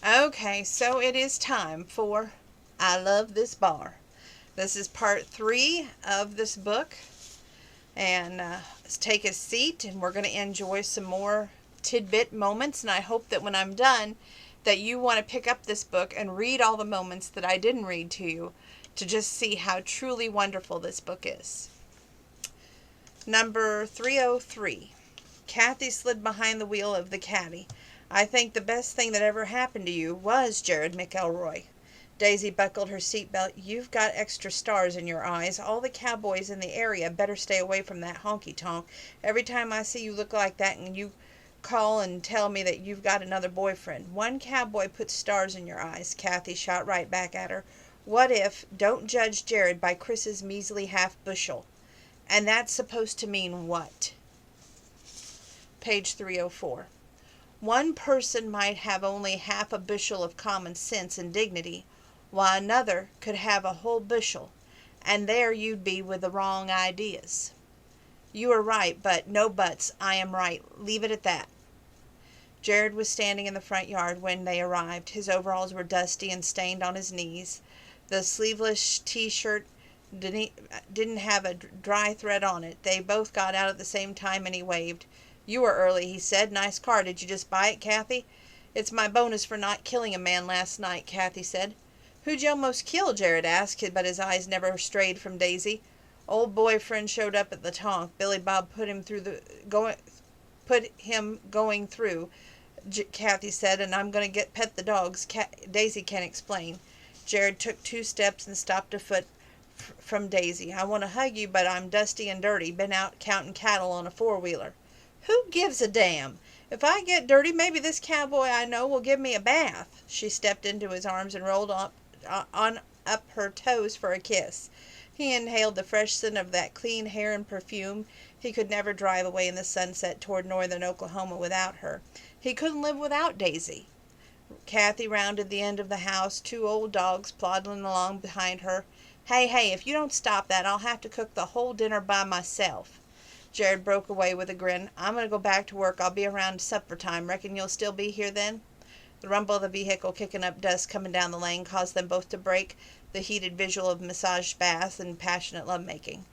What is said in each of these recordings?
Okay, so it is time for I Love This Bar. This is part 3 of this book, and let's take a seat and we're going to enjoy some more tidbit moments, and I hope that when I'm done that you want to pick up this book and read all the moments that I didn't read to you to just see how truly wonderful this book is. Number 303. Kathy slid behind the wheel of the caddy. I think the best thing that ever happened to you was Jared McElroy. Daisy buckled her seatbelt. You've got extra stars in your eyes. All the cowboys in the area better stay away from that honky-tonk. Every time I see you look like that and you call and tell me that you've got another boyfriend. One cowboy puts stars in your eyes. Kathy shot right back at her. What if, don't judge Jared by Chris's measly half bushel. And that's supposed to mean what? Page 304. One person might have only half a bushel of common sense and dignity, while another could have a whole bushel, and there you'd be with the wrong ideas. You are right, but no buts. I am right. Leave it at that. Jared was standing in the front yard when they arrived. His overalls were dusty and stained on his knees. The sleeveless t-shirt didn't have a dry thread on it. They both got out at the same time and he waved. You were early, he said. Nice car. Did you just buy it, Kathy? It's my bonus for not killing a man last night, Kathy said. Who'd you almost kill? Jared asked, but his eyes never strayed from Daisy. Old boyfriend showed up at the tonk. Billy Bob put him going through, Kathy said, and I'm going to pet the dogs. Daisy can explain. Jared took 2 steps and stopped a foot from Daisy. I want to hug you, but I'm dusty and dirty. Been out counting cattle on a 4-wheeler. Who gives a damn? If I get dirty, maybe this cowboy I know will give me a bath. She stepped into his arms and rolled up her toes for a kiss. He inhaled the fresh scent of that clean hair and perfume. He could never drive away in the sunset toward northern Oklahoma without her. He couldn't live without Daisy. Kathy rounded the end of the house, 2 old dogs plodding along behind her. Hey, if you don't stop that, I'll have to cook the whole dinner by myself. Jared broke away with a grin. I'm going to go back to work. I'll be around supper time. Reckon you'll still be here then? The rumble of the vehicle kicking up dust coming down the lane caused them both to break the heated visual of massage baths and passionate lovemaking.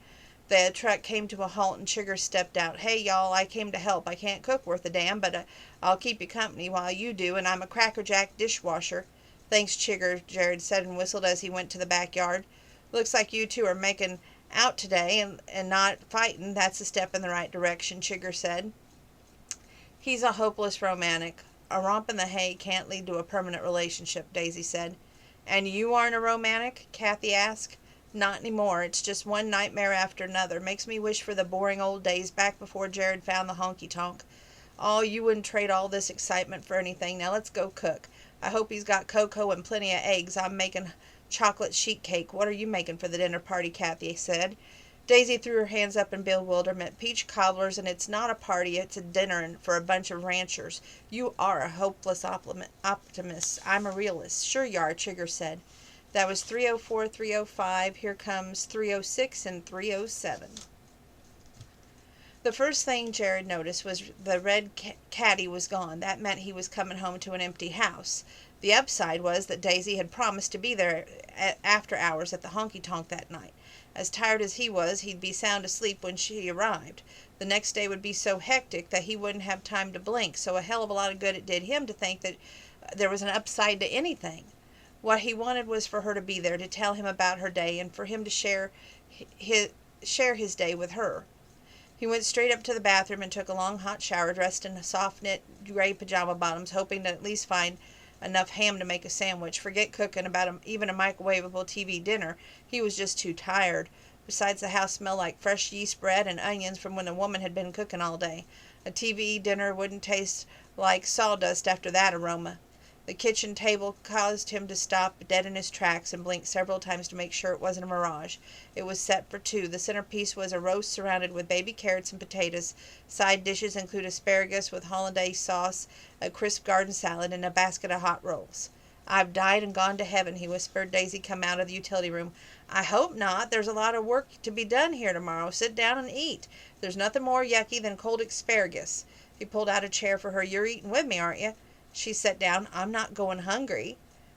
The truck came to a halt and Chigger stepped out. Hey, y'all, I came to help. I can't cook worth a damn, but I'll keep you company while you do, and I'm a crackerjack dishwasher. Thanks, Chigger, Jared said and whistled as he went to the backyard. Looks like you two are making out today and not fighting. That's a step in the right direction, Chigger said. He's a hopeless romantic. A romp in the hay can't lead to a permanent relationship, Daisy said. And you aren't a romantic? Kathy asked. Not anymore. It's just one nightmare after another. Makes me wish for the boring old days back before Jared found the honky-tonk. Oh, you wouldn't trade all this excitement for anything. Now let's go cook. I hope he's got cocoa and plenty of eggs. I'm making chocolate sheet cake. What are you making for the dinner party? Kathy said. Daisy threw her hands up in bewilderment. Peach cobblers, and it's not a party, it's a dinner for a bunch of ranchers. You are a hopeless optimist. I'm a realist. Sure you are, Chigger said. That was 304, 305. Here comes 306 and 307. The first thing Jared noticed was the red caddy was gone. That meant he was coming home to an empty house. The upside was that Daisy had promised to be there after hours at the honky-tonk that night. As tired as he was, he'd be sound asleep when she arrived. The next day would be so hectic that he wouldn't have time to blink, so a hell of a lot of good it did him to think that there was an upside to anything. What he wanted was for her to be there, to tell him about her day, and for him to share his day with her. He went straight up to the bathroom and took a long hot shower, dressed in soft knit gray pajama bottoms, hoping to at least find enough ham to make a sandwich. Forget cooking about even a microwavable TV dinner. He was just too tired. Besides, the house smelled like fresh yeast bread and onions from when the woman had been cooking all day. A TV dinner wouldn't taste like sawdust after that aroma. The kitchen table caused him to stop dead in his tracks and blink several times to make sure it wasn't a mirage. It was set for 2. The centerpiece was a roast surrounded with baby carrots and potatoes. Side dishes include asparagus with hollandaise sauce, a crisp garden salad, and a basket of hot rolls. I've died and gone to heaven, he whispered. Daisy come out of the utility room. I hope not. There's a lot of work to be done here tomorrow. Sit down and eat. There's nothing more yucky than cold asparagus. He pulled out a chair for her. You're eating with me, aren't you? She sat down. I'm not going hungry.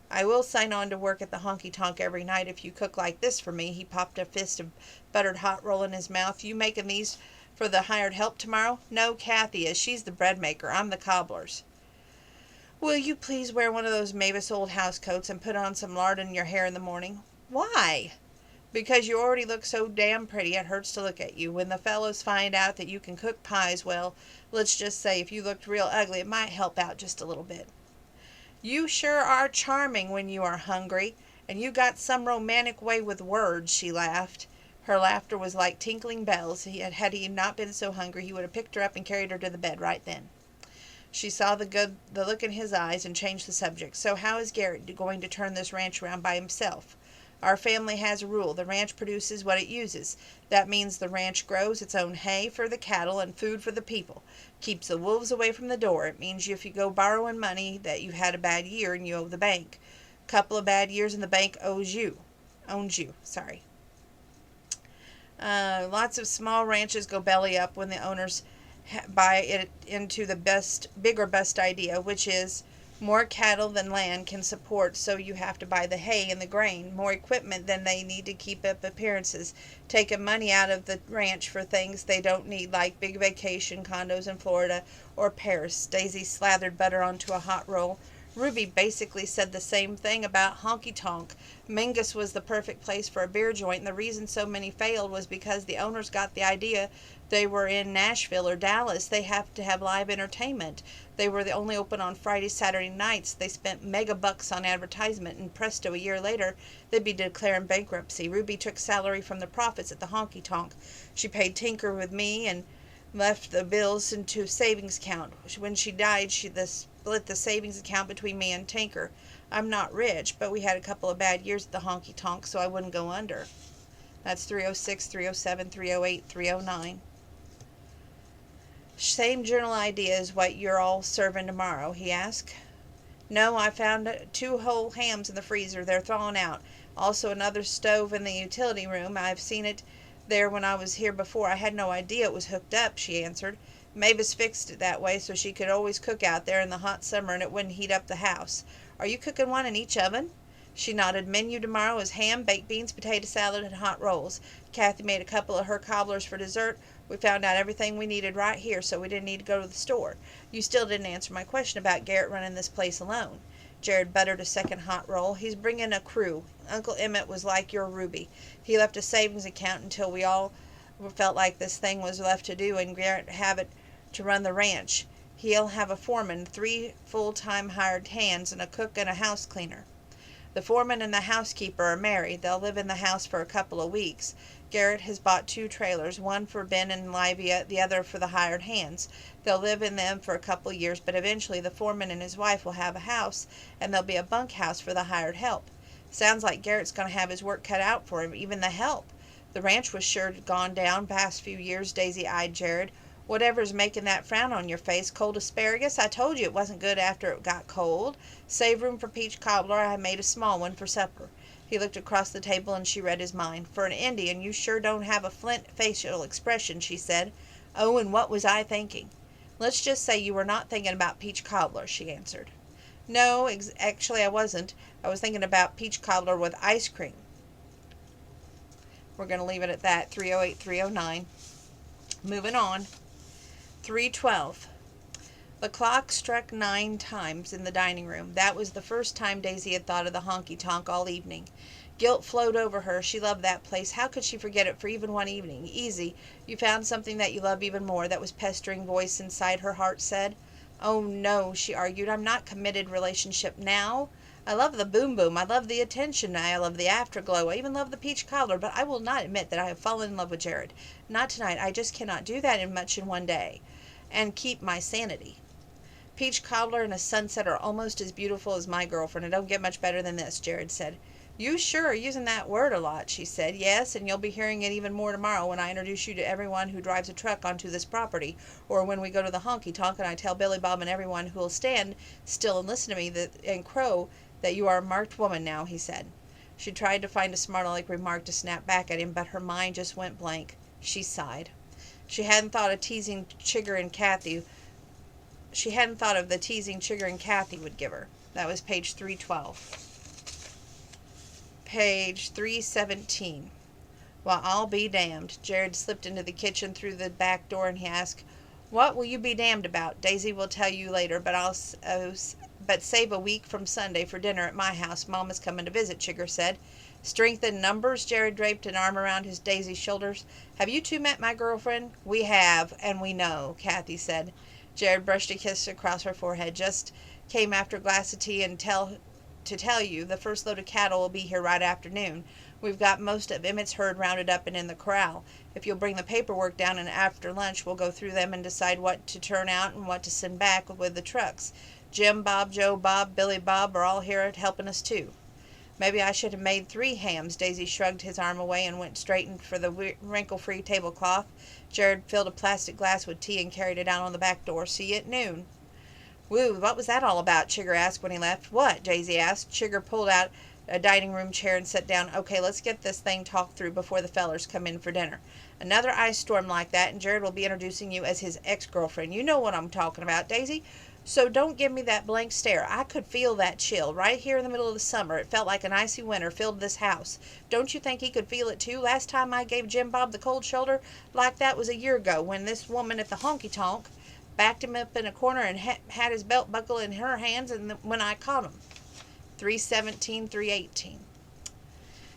I will sign on to work at the honky-tonk every night if you cook like this for me. He popped a fist of buttered hot roll in his mouth. You making these for the hired help tomorrow? No, Kathy is. She's the bread maker. I'm the cobbler's. Will you please wear one of those Mavis old house coats and put on some lard in your hair in the morning? Why? Because you already look so damn pretty it hurts to look at you. When the fellows find out that you can cook pies, well, let's just say if you looked real ugly, it might help out just a little bit. You sure are charming when you are hungry, and you got some romantic way with words, she laughed. Her laughter was like tinkling bells. Had he not been so hungry, he would have picked her up and carried her to the bed right then. She saw the look in his eyes and changed the subject. So how is Garrett going to turn this ranch around by himself? Our family has a rule. The ranch produces what it uses. That means the ranch grows its own hay for the cattle and food for the people. Keeps the wolves away from the door. It means if you go borrowing money that you had a bad year and you owe the bank. Couple of bad years and the bank owns you. Lots of small ranches go belly up when the owners buy it into the bigger bust idea, which is more cattle than land can support, so you have to buy the hay and the grain, more equipment than they need to keep up appearances, taking money out of the ranch for things they don't need, like big vacation condos in Florida or Paris. Daisy slathered butter onto a hot roll. Ruby basically said the same thing about honky tonk. Mingus was the perfect place for a beer joint, and the reason so many failed was because the owners got the idea they were in Nashville or Dallas. They have to have live entertainment. They were only open on Friday, Saturday nights. They spent mega bucks on advertisement, and presto, a year later, they'd be declaring bankruptcy. Ruby took salary from the profits at the honky tonk. She paid Tinker with me and left the bills into savings account. When she died, she split the savings account between me and Tinker. I'm not rich, but we had a couple of bad years at the honky tonk, so I wouldn't go under. That's 306, 307, 308, 309. Same general idea as what you're all serving tomorrow, he asked. No, I found 2 whole hams in the freezer. They're thawing out. Also another stove in the utility room. I've seen it there when I was here before. I had no idea it was hooked up, she answered. Mavis fixed it that way so she could always cook out there in the hot summer and it wouldn't heat up the house. Are you cooking one in each oven? She nodded. Menu tomorrow is ham, baked beans, potato salad, and hot rolls. Kathy made a couple of her cobblers for dessert. We found out everything we needed right here, so we didn't need to go to the store. You still didn't answer my question about Garrett running this place alone. Jared buttered a second hot roll. He's bringing a crew. Uncle Emmett was like your Ruby. He left a savings account until we all felt like this thing was left to do and Garrett have it to run the ranch. He'll have a foreman, 3 full-time hired hands, and a cook and a house cleaner. The foreman and the housekeeper are married. They'll live in the house for a couple of weeks. Garrett has bought 2 trailers, one for Ben and Livia, the other for the hired hands. They'll live in them for a couple of years, but eventually the foreman and his wife will have a house, and there'll be a bunkhouse for the hired help. Sounds like Garrett's going to have his work cut out for him, even the help. The ranch was sure gone down past few years, Daisy eyed Jared. Whatever's making that frown on your face? Cold asparagus? I told you it wasn't good after it got cold. Save room for peach cobbler. I made a small one for supper. He looked across the table and she read his mind. For an Indian, you sure don't have a flint facial expression, she said. Oh, and what was I thinking? Let's just say you were not thinking about peach cobbler, she answered. No, actually I wasn't. I was thinking about peach cobbler with ice cream. We're going to leave it at that. 308, 309. Moving on. 3:12. The clock struck 9 times in the dining room. That was the first time Daisy had thought of the honky-tonk all evening. Guilt flowed over her. She loved that place. How could she forget it for even one evening? Easy. You found something that you love even more, that was pestering voice inside her heart said. Oh, no, she argued. I'm not committed relationship now. I love the boom-boom. I love the attention. I love the afterglow. I even love the peach cobbler, but I will not admit that I have fallen in love with Jared. Not tonight. I just cannot do that in one day. And keep my sanity. Peach cobbler and a sunset are almost as beautiful as my girlfriend. I don't get much better than this, Jared said. You sure are using that word a lot, she said. Yes, and you'll be hearing it even more tomorrow when I introduce you to everyone who drives a truck onto this property, or when we go to the honky-tonk and I tell Billy Bob and everyone who will stand still and listen to me and crow that you are a marked woman now, he said. She tried to find a smart-aleck remark to snap back at him, but her mind just went blank. She sighed. She hadn't thought of teasing Chigger and Kathy she hadn't thought of the teasing Chigger and Kathy would give her. That was page 312. Page 317. Well, I'll be damned. Jared slipped into the kitchen through the back door and he asked, "What will you be damned about? Daisy will tell you later, but save a week from Sunday for dinner at my house. Mama's coming to visit," Chigger said. "Strength in numbers?" Jared draped an arm around his Daisy's shoulders. "Have you two met my girlfriend?" "We have, and we know," Kathy said. Jared brushed a kiss across her forehead. "Just came after a glass of tea and to tell you the first load of cattle will be here right after noon. We've got most of Emmett's herd rounded up and in the corral. If you'll bring the paperwork down and after lunch we'll go through them and decide what to turn out and what to send back with the trucks. Jim, Bob, Joe, Bob, Billy, Bob are all here helping us too." "Maybe I should have made 3 hams." Daisy shrugged his arm away and went straight for the wrinkle-free tablecloth. Jared filled a plastic glass with tea and carried it out on the back door. "See you at noon." "Whew, what was that all about?" Chigger asked when he left. "What?" Daisy asked. Chigger pulled out a dining room chair and sat down. "Okay, let's get this thing talked through before the fellers come in for dinner. Another ice storm like that and Jared will be introducing you as his ex-girlfriend. You know what I'm talking about, Daisy. So don't give me that blank stare. I could feel that chill right here in the middle of the summer. It felt like an icy winter filled this house. Don't you think he could feel it too? Last time I gave Jim Bob the cold shoulder like that was a year ago when this woman at the honky-tonk backed him up in a corner and had his belt buckle in her hands and when I caught him." 317, 318.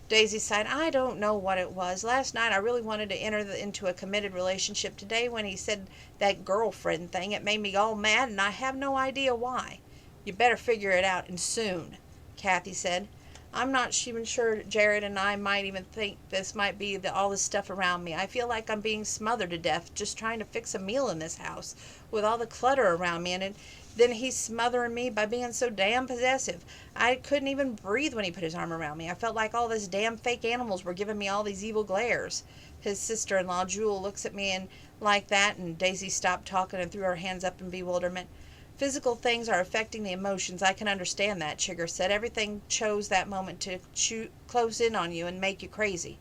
Daisy sighed. "I don't know what it was. Last night I really wanted to enter into a committed relationship. Today when he said that girlfriend thing, it made me all mad and I have no idea why." "You better figure it out and soon," Kathy said. "I'm not even sure Jared and I might even think this might be all this stuff around me. I feel like I'm being smothered to death just trying to fix a meal in this house with all the clutter around me and then he's smothering me by being so damn possessive. I couldn't even breathe when he put his arm around me. I felt like all these damn fake animals were giving me all these evil glares. His sister-in-law, Jewel, looks at me and like that," and Daisy stopped talking and threw her hands up in bewilderment. "Physical things are affecting the emotions. I can understand that," Chigger said. "Everything chose that moment to close in on you and make you crazy."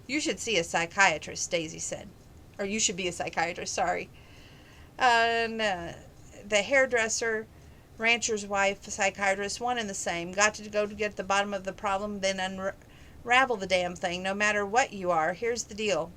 "You should see a psychiatrist," Daisy said. "Or you should be a psychiatrist, sorry." No. The hairdresser, rancher's wife, psychiatrist, one and the same. Got to go to get the bottom of the problem, then unravel the damn thing, no matter what you are. Here's the deal.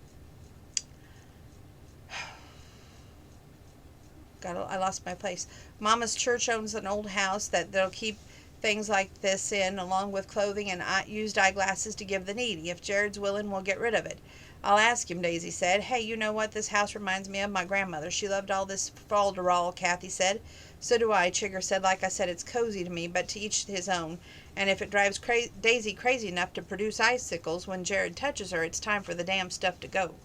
I lost my place. Mama's church owns an old house that they'll keep things like this in, along with clothing and used eyeglasses to give the needy. If Jared's willing, we'll get rid of it. "I'll ask him," Daisy said. "Hey, you know what? This house reminds me of my grandmother. She loved all this falderall," Kathy said. "So do I," Chigger said. "Like I said, it's cozy to me, but to each his own. And if it drives Daisy crazy enough to produce icicles when Jared touches her, it's time for the damn stuff to go."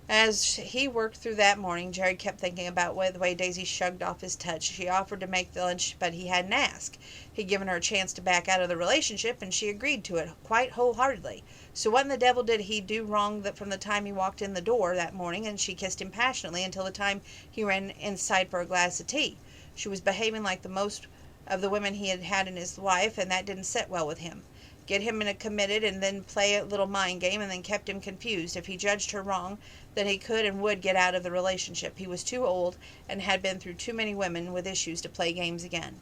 As he worked through that morning, Jared kept thinking about the way Daisy shrugged off his touch. She offered to make the lunch, but he hadn't asked. He'd given her a chance to back out of the relationship, and she agreed to it quite wholeheartedly. So what in the devil did he do wrong from the time he walked in the door that morning and she kissed him passionately until the time he ran inside for a glass of tea? She was behaving like the most of the women he had had in his life, and that didn't sit well with him. Get him in a committed and then play a little mind game and then kept him confused. If he judged her wrong, then he could and would get out of the relationship. He was too old and had been through too many women with issues to play games again.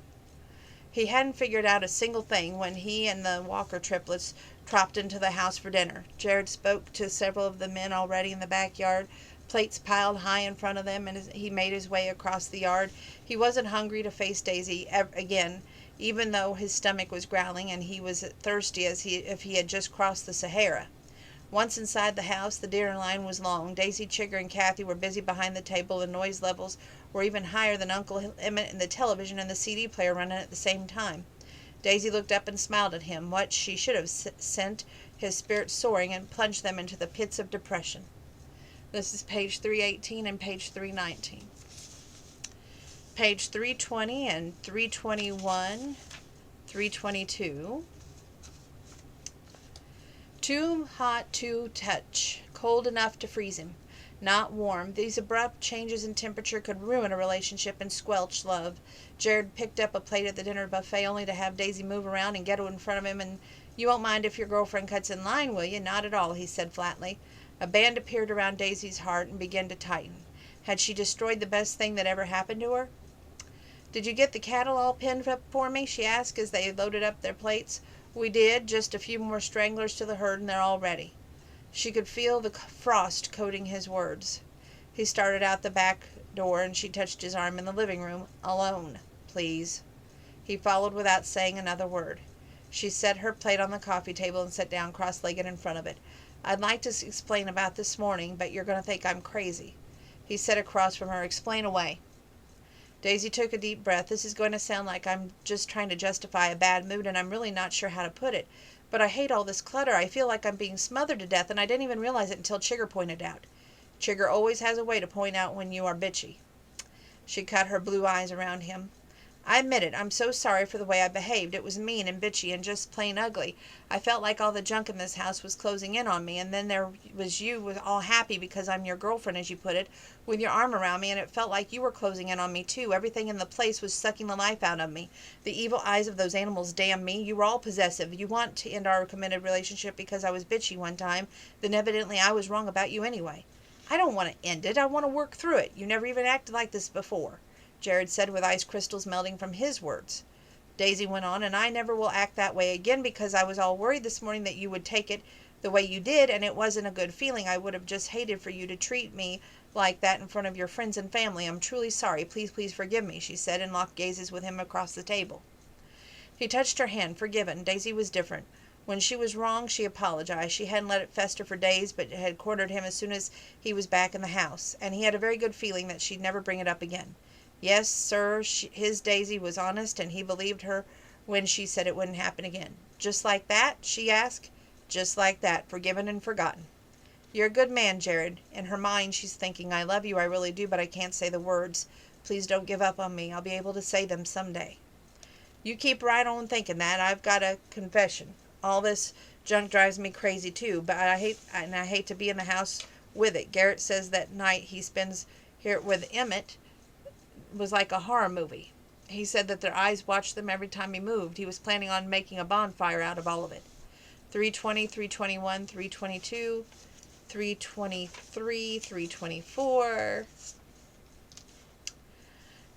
He hadn't figured out a single thing when he and the Walker triplets tropped into the house for dinner. Jared spoke to several of the men already in the backyard, plates piled high in front of them, and he made his way across the yard. He wasn't hungry to face Daisy again, even though his stomach was growling and he was thirsty as if he had just crossed the Sahara. Once inside the house, the dinner line was long. Daisy, Chigger, and Kathy were busy behind the table. The noise levels were even higher than Uncle Emmett and the television and the CD player running at the same time. Daisy looked up and smiled at him. What she should have sent his spirits soaring and plunged them into the pits of depression. This is page 318 and page 319. Page 320 and 321, 322. Too hot to touch, cold enough to freeze him, not warm. These abrupt changes in temperature could ruin a relationship and squelch love. Jared picked up a plate at the dinner buffet only to have Daisy move around and get in front of him. "And you won't mind if your girlfriend cuts in line, will you?" "Not at all," he said flatly. A band appeared around Daisy's heart and began to tighten. Had she destroyed the best thing that ever happened to her? "Did you get the cattle all pinned up for me?" she asked as they loaded up their plates. "We did. Just a few more stranglers to the herd and they're all ready." She could feel the frost coating his words. He started out the back door and she touched his arm. "In the living room. Alone, please." He followed without saying another word. She set her plate on the coffee table and sat down cross-legged in front of it. "I'd like to explain about this morning, but you're going to think I'm crazy." He sat across from her. "Explain away." Daisy took a deep breath. "This is going to sound like I'm just trying to justify a bad mood, and I'm really not sure how to put it. But I hate all this clutter. I feel like I'm being smothered to death, and I didn't even realize it until Chigger pointed out." Chigger always has a way to point out when you are bitchy. She cut her blue eyes around him. "I admit it. I'm so sorry for the way I behaved. It was mean and bitchy and just plain ugly. I felt like all the junk in this house was closing in on me, and then there was you all happy because I'm your girlfriend, as you put it, with your arm around me, and it felt like you were closing in on me too. Everything in the place was sucking the life out of me. The evil eyes of those animals damn me. You were all possessive. You want to end our committed relationship because I was bitchy one time. Then evidently I was wrong about you anyway." "I don't want to end it. I want to work through it. You never even acted like this before," Jared said with ice crystals melting from his words. Daisy went on, "And I never will act that way again because I was all worried this morning that you would take it the way you did, and it wasn't a good feeling. I would have just hated for you to treat me like that in front of your friends and family. I'm truly sorry. Please, please forgive me," she said, and locked gazes with him across the table. He touched her hand. Forgiven. Daisy was different. When she was wrong, she apologized. She hadn't let it fester for days, but had cornered him as soon as he was back in the house, and he had a very good feeling that she'd never bring it up again. Yes, sir, his Daisy was honest, and he believed her when she said it wouldn't happen again. "Just like that?" she asked. "Just like that. Forgiven and forgotten." "You're a good man, Jared." In her mind, she's thinking, "I love you, I really do, but I can't say the words. Please don't give up on me. I'll be able to say them someday." "You keep right on thinking that. I've got a confession. All this junk drives me crazy too, but I hate to be in the house with it. Garrett says that night he spends here with Emmett was like a horror movie. He said that their eyes watched them every time he moved. He was planning on making a bonfire out of all of it." 3:20, 3:21, 3:22, 3:23, 3:24.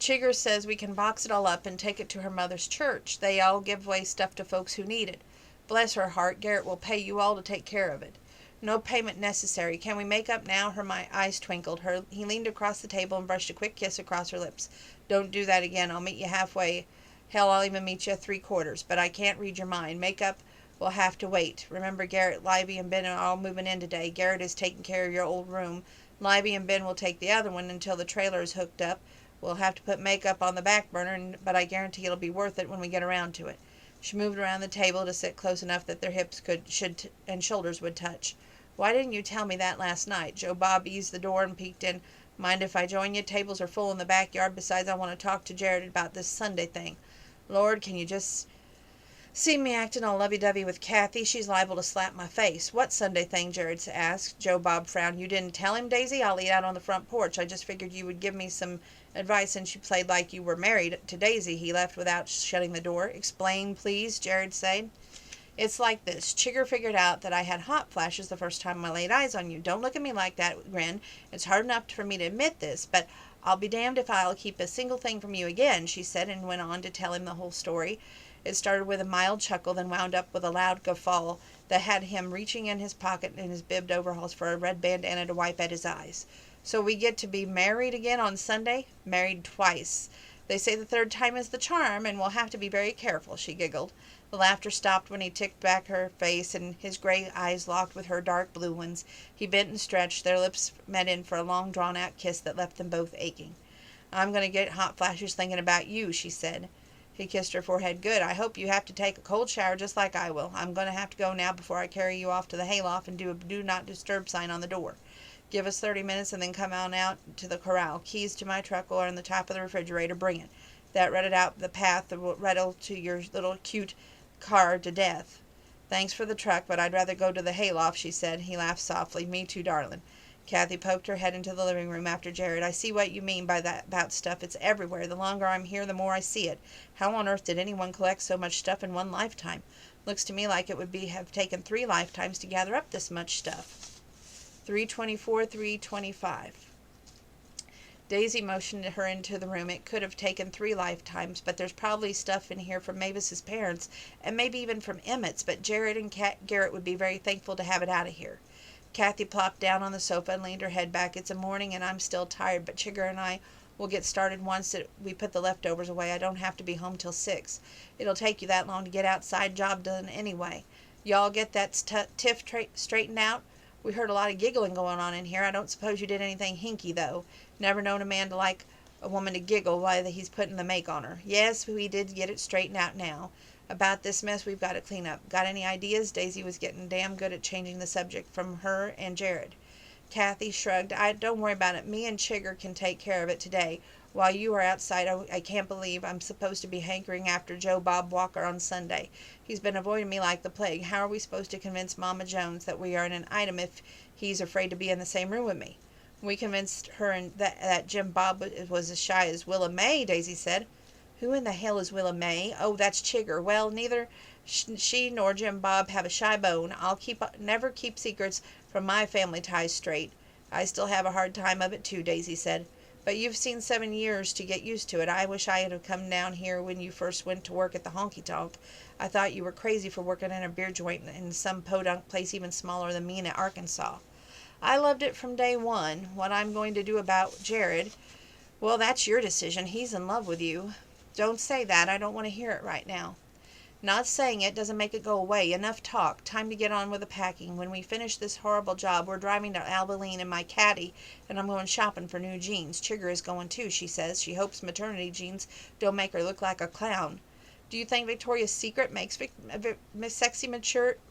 "Chigger says we can box it all up and take it to her mother's church. They all give away stuff to folks who need it. Bless her heart, Garrett will pay you all to take care of it." "No payment necessary. Can we make up now?" Her eyes twinkled. He leaned across the table and brushed a quick kiss across her lips. "Don't do that again. I'll meet you halfway. Hell, I'll even meet you at 3/4. But I can't read your mind. Makeup will have to wait. Remember, Garrett, Livy, and Ben are all moving in today. Garrett is taking care of your old room. Livy and Ben will take the other one until the trailer is hooked up. We'll have to put makeup on the back burner, but I guarantee it'll be worth it when we get around to it." She moved around the table to sit close enough that their hips and shoulders would touch. "Why didn't you tell me that last night?" Joe Bob eased the door and peeked in. "Mind if I join you? Tables are full in the backyard. Besides, I want to talk to Jared about this Sunday thing. Lord, can you just see me acting all lovey-dovey with Kathy? She's liable to slap my face." "What Sunday thing?" Jared asked. Joe Bob frowned. "You didn't tell him, Daisy? I'll eat out on the front porch. I just figured you would give me some advice since you played like you were married to Daisy." He left without shutting the door. "Explain, please," Jared said. "It's like this. Chigger figured out that I had hot flashes the first time I laid eyes on you. Don't look at me like that, Grin. It's hard enough for me to admit this, but I'll be damned if I'll keep a single thing from you again," she said, and went on to tell him the whole story. It started with a mild chuckle, then wound up with a loud guffaw that had him reaching in his pocket in his bibbed overalls for a red bandana to wipe at his eyes. "So we get to be married again on Sunday?" "Married twice. They say the third time is the charm, and we'll have to be very careful," she giggled. The laughter stopped when he ticked back her face, and his gray eyes locked with her dark blue ones. He bent and stretched. Their lips met in for a long, drawn-out kiss that left them both aching. "I'm going to get hot flashes thinking about you," she said. He kissed her forehead. "Good. I hope you have to take a cold shower just like I will. I'm going to have to go now before I carry you off to the hayloft and do a do not disturb sign on the door. Give us 30 minutes and then come on out to the corral. Keys to my truck are on the top of the refrigerator. Bring it. That rutted out the path that will rattle to your little cute car to death." "Thanks for the truck, but I'd rather go to the hayloft," she said. He laughed softly. "Me too, darling." Kathy poked her head into the living room after Jared. "I see what you mean by that about stuff. It's everywhere. The longer I'm here, the more I see it. How on earth did anyone collect so much stuff in one lifetime? Looks to me like it would have taken 3 lifetimes to gather up this much stuff." 3:24, 3:25. Daisy motioned her into the room. It could have taken 3 lifetimes, but there's probably stuff in here from Mavis's parents, and maybe even from Emmett's, but Jared and Garrett would be very thankful to have it out of here. Kathy plopped down on the sofa and leaned her head back. It's a morning and I'm still tired, but Chigger and I will get started once we put the leftovers away. I don't have to be home till 6. It'll take you that long to get outside job done anyway. Y'all get that tiff straightened out? We heard a lot of giggling going on in here. I don't suppose you did anything hinky, though. Never known a man to like a woman to giggle while he's putting the make on her. Yes, we did get it straightened out now. About this mess we've got to clean up. Got any ideas? Daisy was getting damn good at changing the subject from her and Jared. Kathy shrugged. Don't worry about it. Me and Chigger can take care of it today. While you are outside, I can't believe I'm supposed to be hankering after Joe Bob Walker on Sunday. He's been avoiding me like the plague. How are we supposed to convince Mama Jones that we are in an item if he's afraid to be in the same room with me? We convinced her that Jim Bob was as shy as Willa May, Daisy said. Who in the hell is Willa May? Oh, that's Chigger. Well, neither she nor Jim Bob have a shy bone. I'll never keep secrets from my family ties straight. I still have a hard time of it too, Daisy said. But you've seen 7 years to get used to it. I wish I had come down here when you first went to work at the honky tonk. I thought you were crazy for working in a beer joint in some podunk place even smaller than me in Arkansas. I loved it from day one. What I'm going to do about Jared, well, that's your decision. He's in love with you. Don't say that. I don't want to hear it right now. Not saying it doesn't make it go away. Enough talk. Time to get on with the packing. When we finish this horrible job, we're driving to Abilene in my caddy, and I'm going shopping for new jeans. Chigger is going too, she says. She hopes maternity jeans don't make her look like a clown. Do you think Victoria's Secret makes sexy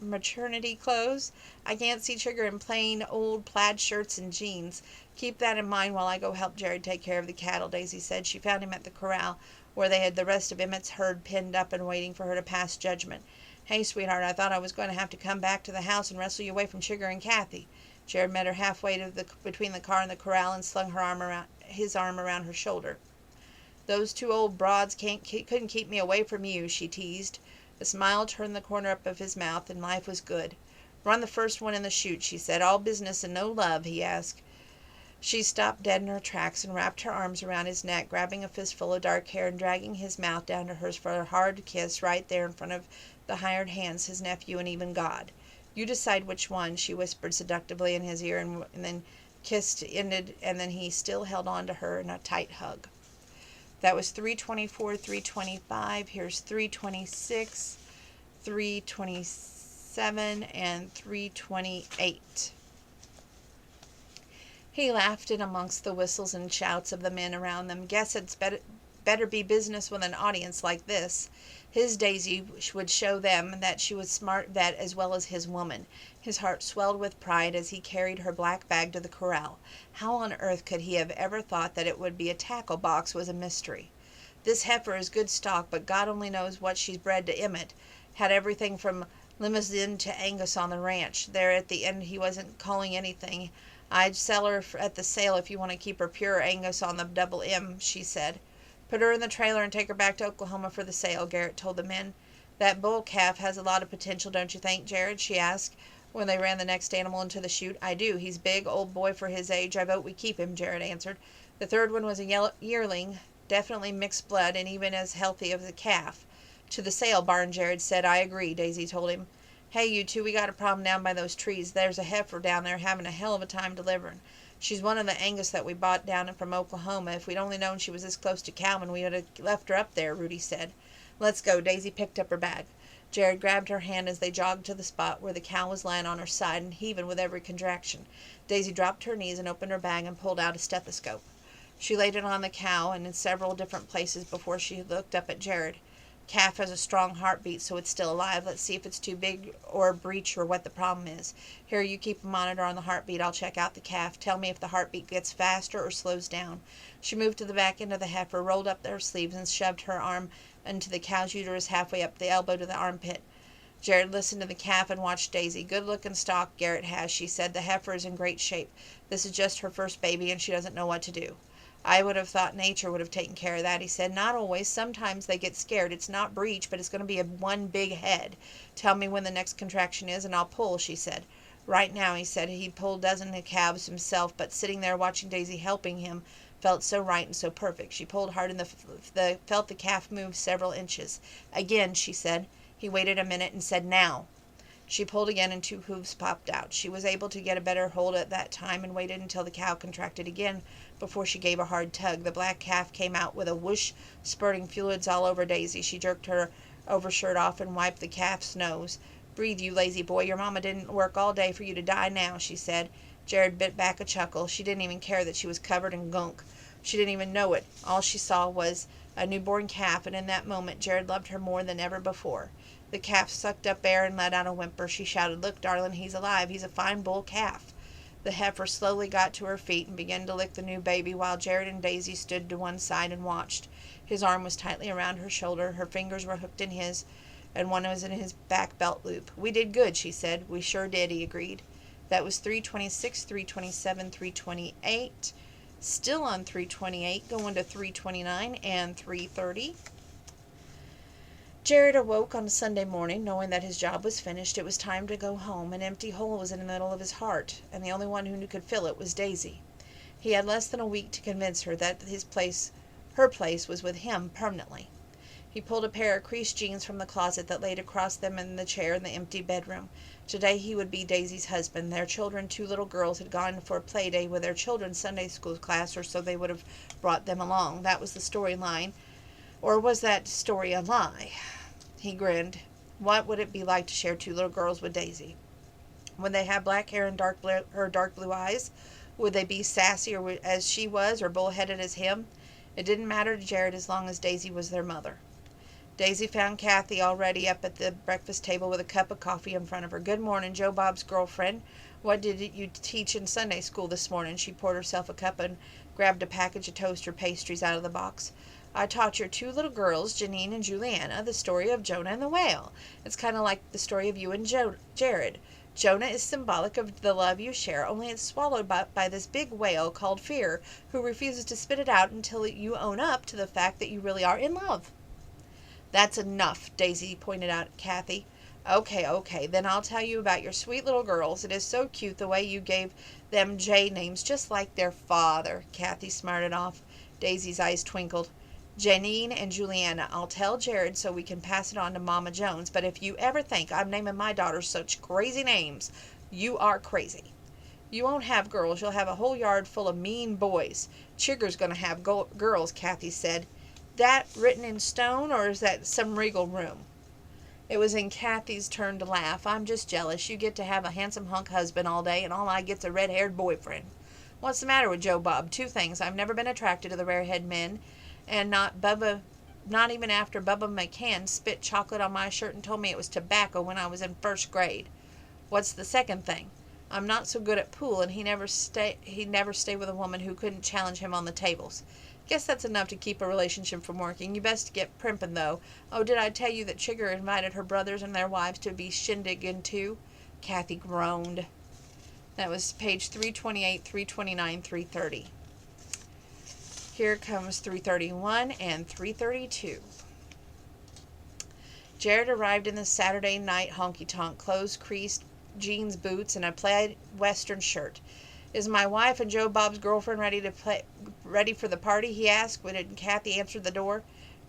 maternity clothes? I can't see Chigger in plain old plaid shirts and jeans. Keep that in mind while I go help Jared take care of the cattle, Daisy said. She found him at the corral, where they had the rest of Emmett's herd pinned up and waiting for her to pass judgment. Hey, sweetheart, I thought I was going to have to come back to the house and wrestle you away from Chigger and Kathy. Jared met her halfway between the car and the corral and slung his arm around her shoulder. Those 2 old broads couldn't keep me away from you, she teased. A smile turned the corner up of his mouth, and life was good. Run the first one in the chute, she said. All business and no love, he asked. She stopped dead in her tracks and wrapped her arms around his neck, grabbing a fistful of dark hair and dragging his mouth down to hers for a hard kiss right there in front of the hired hands, his nephew, and even God. You decide which one, she whispered seductively in his ear, and then kissed ended, and then he still held on to her in a tight hug. That was 324, 325. Here's 326, 327, and 328. He laughed in amongst the whistles and shouts of the men around them. Guess it's better be business with an audience like this. His Daisy would show them that she was smart vet as well as his woman. His heart swelled with pride as he carried her black bag to the corral. How on earth could he have ever thought that it would be a tackle box was a mystery. This heifer is good stock, but God only knows what she's bred to Emmett. Had everything from Limousin to Angus on the ranch. There at the end he wasn't calling anything. I'd sell her at the sale if you want to keep her pure Angus on the double M, she said. Put her in the trailer and take her back to Oklahoma for the sale, Garrett told the men. That bull calf has a lot of potential, don't you think, Jared? She asked when they ran the next animal into the chute. I do. He's big, old boy for his age. I vote we keep him, Jared answered. The third one was a yearling, definitely mixed blood, and even as healthy as a calf. To the sale barn, Jared said. I agree, Daisy told him. Hey, you two, we got a problem down by those trees. There's a heifer down there having a hell of a time delivering. She's one of the Angus that we bought down from Oklahoma. If we'd only known she was this close to Calvin, we would have left her up there, Rudy said. Let's go. Daisy picked up her bag. Jared grabbed her hand as they jogged to the spot where the cow was lying on her side and heaving with every contraction. Daisy dropped to her knees and opened her bag and pulled out a stethoscope. She laid it on the cow and in several different places before she looked up at Jared. Calf has a strong heartbeat, so it's still alive. Let's see if it's too big or a breech or what the problem is. Here, you keep a monitor on the heartbeat. I'll check out the calf. Tell me if the heartbeat gets faster or slows down. She moved to the back end of the heifer, rolled up her sleeves, and shoved her arm into the cow's uterus halfway up the elbow to the armpit. Jared listened to the calf and watched Daisy. Good-looking stock Garrett has, she said. The heifer is in great shape. This is just her first baby, and she doesn't know what to do. I would have thought nature would have taken care of that, he said. Not always. Sometimes they get scared. It's not breech, but it's going to be one big head. Tell me when the next contraction is, and I'll pull, she said. Right now, he said. He pulled dozens of calves himself, but sitting there watching Daisy helping him felt so right and so perfect. She pulled hard and felt the calf move several inches. Again, she said. He waited a minute and said, now. She pulled again and 2 hooves popped out. She was able to get a better hold at that time and waited until the cow contracted again before she gave a hard tug. The black calf came out with a whoosh, spurting fluids all over Daisy. She jerked her overshirt off and wiped the calf's nose. Breathe, you lazy boy. Your mama didn't work all day for you to die now, she said. Jared bit back a chuckle. She didn't even care that she was covered in gunk. She didn't even know it. All she saw was a newborn calf, and in that moment Jared loved her more than ever before. The calf sucked up air and let out a whimper. She shouted, look, darling, he's alive. He's a fine bull calf. The heifer slowly got to her feet and began to lick the new baby while Jared and Daisy stood to one side and watched. His arm was tightly around her shoulder. Her fingers were hooked in his, and one was in his back belt loop. We did good, she said. We sure did, he agreed. That was 326, 327, 328. Still on 328, going to 329 and 330. Jared awoke on Sunday morning, knowing that his job was finished. It was time to go home. An empty hole was in the middle of his heart, and the only one who could fill it was Daisy. He had less than a week to convince her that her place was with him permanently. He pulled a pair of creased jeans from the closet that laid across them in the chair in the empty bedroom. Today he would be Daisy's husband. Their children, 2 little girls, had gone for a play day with their children's Sunday school class, or so they would have brought them along. That was the storyline. Or was that story a lie? He grinned. What would it be like to share 2 little girls with Daisy? Would they have black hair and dark blue eyes? Would they be sassy as she was, or bullheaded as him? It didn't matter to Jared as long as Daisy was their mother. Daisy found Kathy already up at the breakfast table with a cup of coffee in front of her. Good morning, Joe Bob's girlfriend. What did you teach in Sunday school this morning? She poured herself a cup and grabbed a package of toaster pastries out of the box. I taught your 2 little girls, Janine and Juliana, the story of Jonah and the whale. It's kind of like the story of you and Jared. Jonah is symbolic of the love you share, only it's swallowed by this big whale called fear, who refuses to spit it out until you own up to the fact that you really are in love. That's enough, Daisy pointed out at Kathy. Okay, then I'll tell you about your sweet little girls. It is so cute the way you gave them J names just like their father, Kathy smarted off. Daisy's eyes twinkled. Janine and Juliana. I'll tell Jared so we can pass it on to Mama Jones, but if you ever think I'm naming my daughters such crazy names, you are crazy. You won't have girls. You'll have a whole yard full of mean boys. Chigger's going to have girls, Kathy said. That written in stone, or is that some regal room? It was in Kathy's turn to laugh. I'm just jealous. You get to have a handsome hunk husband all day, and all I get's a red-haired boyfriend. What's the matter with Joe Bob? 2 things. I've never been attracted to the rare-head men, and not even after Bubba McCann spit chocolate on my shirt and told me it was tobacco when I was in 1st grade. What's the second thing? I'm not so good at pool, and he'd never stay with a woman who couldn't challenge him on the tables. Guess that's enough to keep a relationship from working. You best get primping, though. Oh, did I tell you that Chigger invited her brothers and their wives to be shindigging too? Kathy groaned. That was page 328, 329, 330. Here comes 331 and 332. Jared arrived in the Saturday night honky-tonk, clothes creased, jeans, boots, and a plaid western shirt. Is my wife and Joe Bob's girlfriend ready for the party? He asked when Kathy answered the door.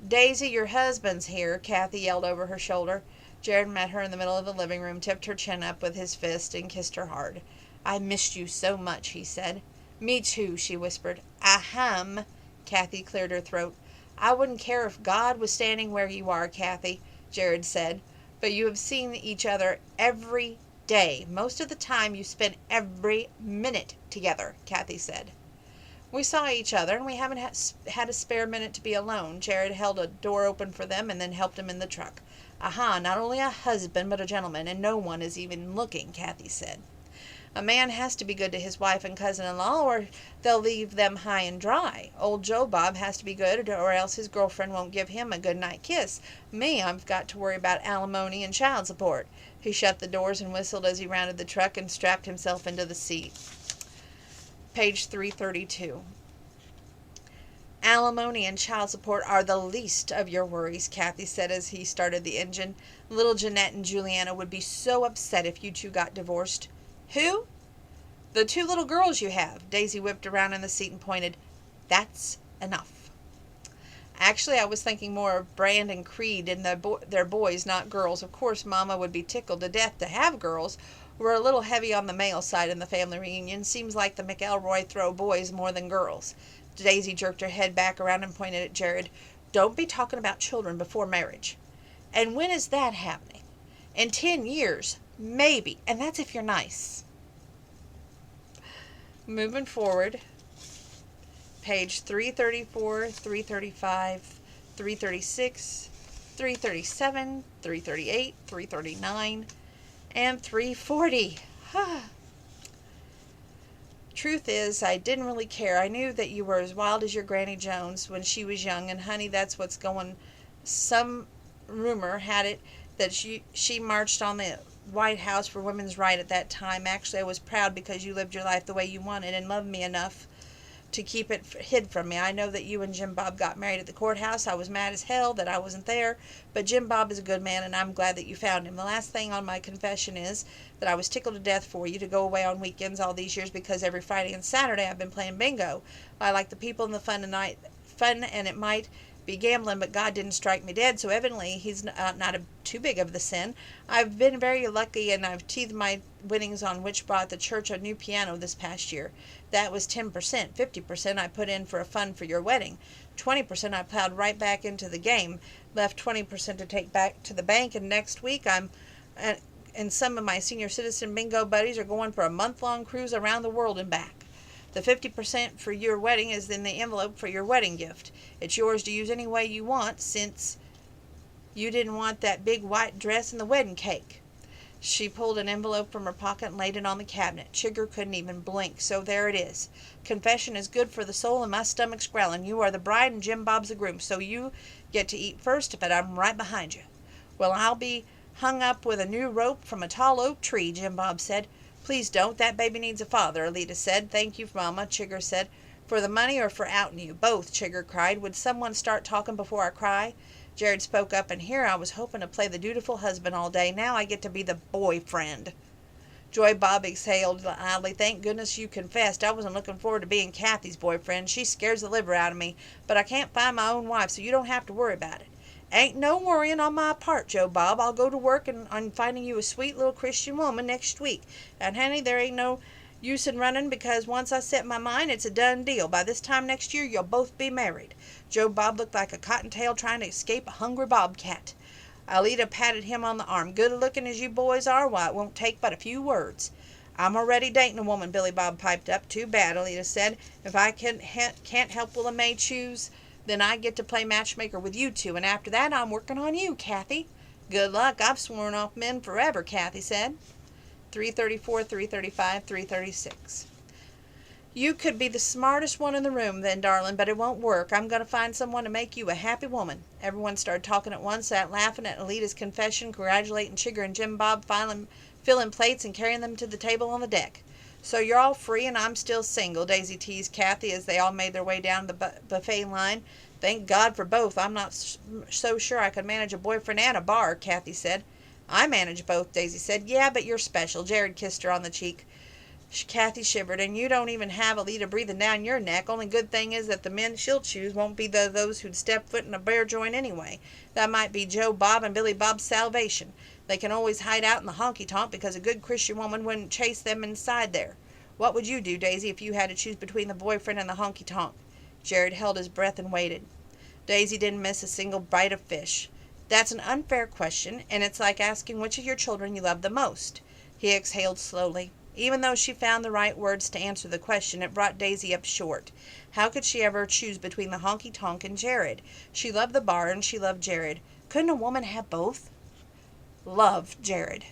Daisy, your husband's here, Kathy yelled over her shoulder. Jared met her in the middle of the living room, tipped her chin up with his fist, and kissed her hard. I missed you so much, he said. Me too, she whispered. Ahem, Kathy cleared her throat. I wouldn't care if God was standing where you are, Kathy, Jared said. But you have seen each other every day. Most of the time you spend every minute together, Kathy said. We saw each other, and we haven't had a spare minute to be alone. Jared held a door open for them and then helped him in the truck. Aha, not only a husband, but a gentleman, and no one is even looking, Kathy said. A man has to be good to his wife and cousin-in-law, or they'll leave them high and dry. Old Joe Bob has to be good, or else his girlfriend won't give him a good-night kiss. Me, I've got to worry about alimony and child support. He shut the doors and whistled as he rounded the truck and strapped himself into the seat. Page 332. Alimony and child support are the least of your worries, Kathy said as he started the engine. Little Jeanette and Juliana would be so upset if you 2 got divorced. Who? The 2 little girls you have. Daisy whipped around in the seat and pointed. That's enough. Actually, I was thinking more of Brand and Creed and their boys, not girls. Of course, Mama would be tickled to death to have girls. We're a little heavy on the male side in the family reunion. Seems like the McElroy throw boys more than girls. Daisy jerked her head back around and pointed at Jared. Don't be talking about children before marriage. And when is that happening? In 10 years, maybe. And that's if you're nice. Moving forward. Page 334, 335, 336, 337, 338, 339, and 340. Truth is, I didn't really care. I knew that you were as wild as your Granny Jones when she was young, and honey, that's what's going. Some rumor had it that she marched on the White House for women's right at that time. Actually, I was proud because you lived your life the way you wanted and loved me enough to keep it hid from me. I know that you and Jim Bob got married at the courthouse. I was mad as hell that I wasn't there, but Jim Bob is a good man, and I'm glad that you found him. The last thing on my confession is that I was tickled to death for you to go away on weekends all these years because every Friday and Saturday I've been playing bingo. I like the people and the fun, and it might be gambling, but God didn't strike me dead, so evidently he's not too big of the sin. I've been very lucky, and I've teethed my winnings on which bought the church a new piano this past year. That was 10%. 50% I put in for a fund for your wedding. 20% I plowed right back into the game. Left 20% to take back to the bank, and next week and some of my senior citizen bingo buddies are going for a month-long cruise around the world and back. The 50% for your wedding is in the envelope for your wedding gift. It's yours to use any way you want, since you didn't want that big white dress and the wedding cake. She pulled an envelope from her pocket and laid it on the cabinet. Chigger couldn't even blink, so there it is. Confession is good for the soul, and my stomach's growling. You are the bride and Jim Bob's the groom, so you get to eat first, but I'm right behind you. Well, I'll be hung up with a new rope from a tall oak tree, Jim Bob said. Please don't. That baby needs a father, Alita said. Thank you, Mama, Chigger said. For the money or for outing you? Both, Chigger cried. Would someone start talking before I cry? Jared spoke up, and here I was hoping to play the dutiful husband all day. Now I get to be the boyfriend. Joy Bob exhaled loudly. Thank goodness you confessed. I wasn't looking forward to being Kathy's boyfriend. She scares the liver out of me. But I can't find my own wife, so you don't have to worry about it. Ain't no worrying on my part, Joe Bob. I'll go to work on finding you a sweet little Christian woman next week. And, honey, there ain't no use in running, because once I set my mind, it's a done deal. By this time next year, you'll both be married. Joe Bob looked like a cottontail trying to escape a hungry bobcat. Alita patted him on the arm. Good looking as you boys are, why, it won't take but a few words. I'm already dating a woman, Billy Bob piped up. Too bad, Alita said. If I can't help Willa May choose, then I get to play matchmaker with you two, and after that I'm working on you, Kathy. Good luck. I've sworn off men forever, Kathy said. 334, 335, 336. You could be the smartest one in the room then, darling, but it won't work. I'm going to find someone to make you a happy woman. Everyone started talking at once, sat laughing at Alita's confession, congratulating Chigger and Jim Bob, filling plates and carrying them to the table on the deck. So you're all free and I'm still single, Daisy teased Kathy as they all made their way down the buffet line. Thank God for both. I'm not so sure I could manage a boyfriend and a bar, Kathy said. I manage both, Daisy said. Yeah, but you're special. Jared kissed her on the cheek. Kathy shivered. And you don't even have Alita breathing down your neck. Only good thing is that the men she'll choose won't be those who'd step foot in a bear joint anyway. That might be Joe Bob and Billy Bob's salvation. They can always hide out in the honky-tonk because a good Christian woman wouldn't chase them inside there. What would you do, Daisy, if you had to choose between the boyfriend and the honky-tonk? Jared held his breath and waited. Daisy didn't miss a single bite of fish. That's an unfair question, and it's like asking which of your children you love the most. He exhaled slowly. Even though she found the right words to answer the question, it brought Daisy up short. How could she ever choose between the honky-tonk and Jared? She loved the bar and she loved Jared. Couldn't a woman have both? Love Jared.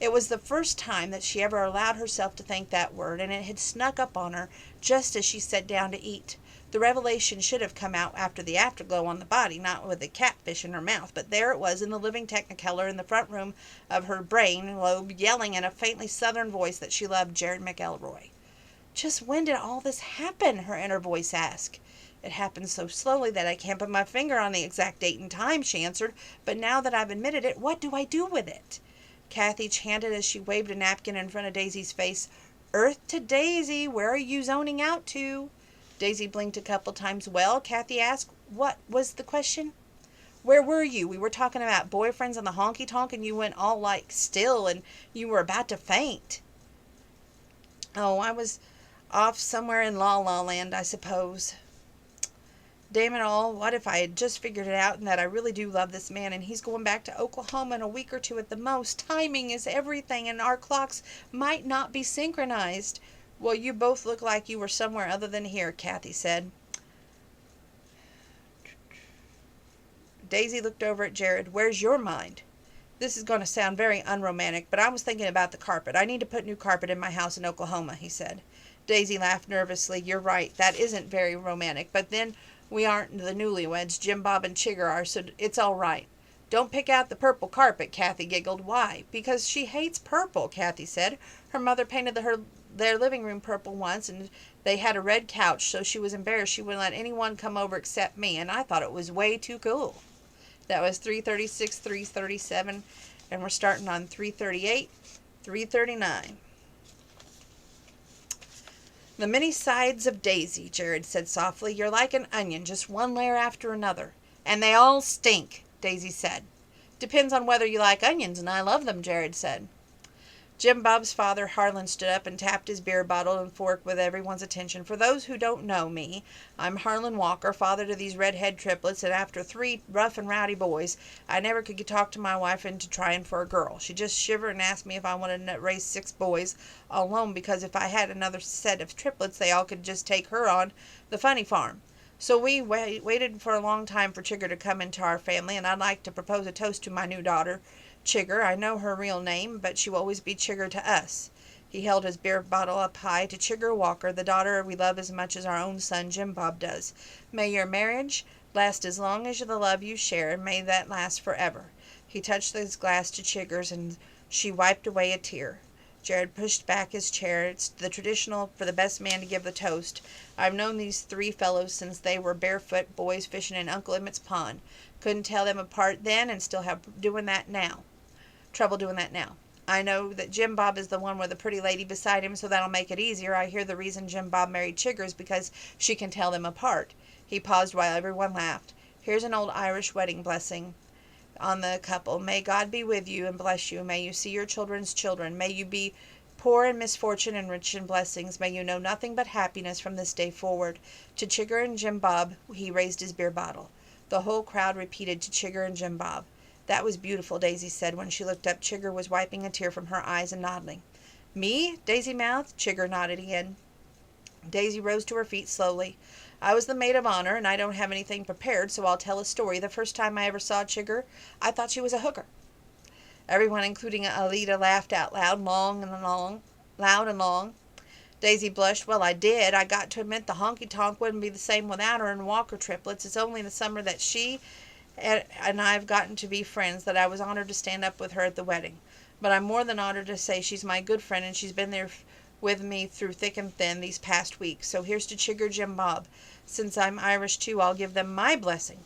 It was the first time that she ever allowed herself to think that word, and it had snuck up on her just as she sat down to eat. The revelation should have come out after the afterglow on the body, not with the catfish in her mouth, but there it was in the living technicolor in the front room of her brain lobe, yelling in a faintly southern voice that she loved Jared McElroy. Just when did all this happen? Her inner voice asked. It happened so slowly that I can't put my finger on the exact date and time, she answered, but now that I've admitted it, what do I do with it? Kathy chanted as she waved a napkin in front of Daisy's face. Earth to Daisy, where are you zoning out to? Daisy blinked a couple times. Well, Kathy asked, what was the question? Where were you? We were talking about boyfriends and the honky-tonk, and you went all like still, and you were about to faint. Oh, I was off somewhere in La La Land, I suppose. Damn it all, what if I had just figured it out and that I really do love this man and he's going back to Oklahoma in a week or two at the most. Timing is everything and our clocks might not be synchronized. Well, you both look like you were somewhere other than here, Kathy said. Daisy looked over at Jared. Where's your mind? This is going to sound very unromantic, but I was thinking about the carpet. I need to put new carpet in my house in Oklahoma, he said. Daisy laughed nervously. You're right, that isn't very romantic, but then we aren't the newlyweds. Jim Bob and Chigger are, so it's all right. Don't pick out the purple carpet, Kathy giggled. Why? Because she hates purple, Kathy said. Her mother painted their living room purple once, and they had a red couch, so she was embarrassed she wouldn't let anyone come over except me, and I thought it was way too cool. That was 336, 337, and we're starting on 338, 339. The many sides of Daisy, Jared said softly. You're like an onion, just one layer after another. And they all stink, Daisy said. Depends on whether you like onions, and I love them, Jared said. Jim Bob's father, Harlan, stood up and tapped his beer bottle and fork with everyone's attention. For those who don't know me, I'm Harlan Walker, father to these redhead triplets, and after 3 rough and rowdy boys, I never could talk to my wife into trying for a girl. She just shivered and asked me if I wanted to raise 6 boys all alone, because if I had another set of triplets, they all could just take her on the funny farm. So we waited for a long time for Chigger to come into our family, and I'd like to propose a toast to my new daughter, Chigger. I know her real name, but she will always be Chigger to us. He held his beer bottle up high. To Chigger Walker, the daughter we love as much as our own son Jim Bob does. May your marriage last as long as the love you share, and may that last forever. He touched his glass to Chigger's, and she wiped away a tear. Jared pushed back his chair. It's the traditional for the best man to give the toast. I've known these 3 fellows since they were barefoot boys fishing in Uncle Emmett's pond. Couldn't tell them apart then, and still have trouble doing that now. I know that Jim Bob is the one with a pretty lady beside him, so that'll make it easier. I hear the reason Jim Bob married Chigger is because she can tell them apart. He paused while everyone laughed. Here's an old Irish wedding blessing on the couple. May God be with you and bless you. May you see your children's children. May you be poor in misfortune and rich in blessings. May you know nothing but happiness from this day forward. To Chigger and Jim Bob, he raised his beer bottle. The whole crowd repeated, to Chigger and Jim Bob. That was beautiful, Daisy said. When she looked up, Chigger was wiping a tear from her eyes and nodding. Me? Daisy mouthed. Chigger nodded again. Daisy rose to her feet slowly. I was the maid of honor, and I don't have anything prepared, so I'll tell a story. The first time I ever saw Chigger, I thought she was a hooker. Everyone, including Alida, laughed out loud, loud and long. Daisy blushed. Well, I did. I got to admit the honky-tonk wouldn't be the same without her and Walker triplets. It's only the summer that she and I've gotten to be friends that I was honored to stand up with her at the wedding. But I'm more than honored to say she's my good friend, and she's been there with me through thick and thin these past weeks. So here's to Chigger, Jim Bob. Since I'm Irish too, I'll give them my blessing.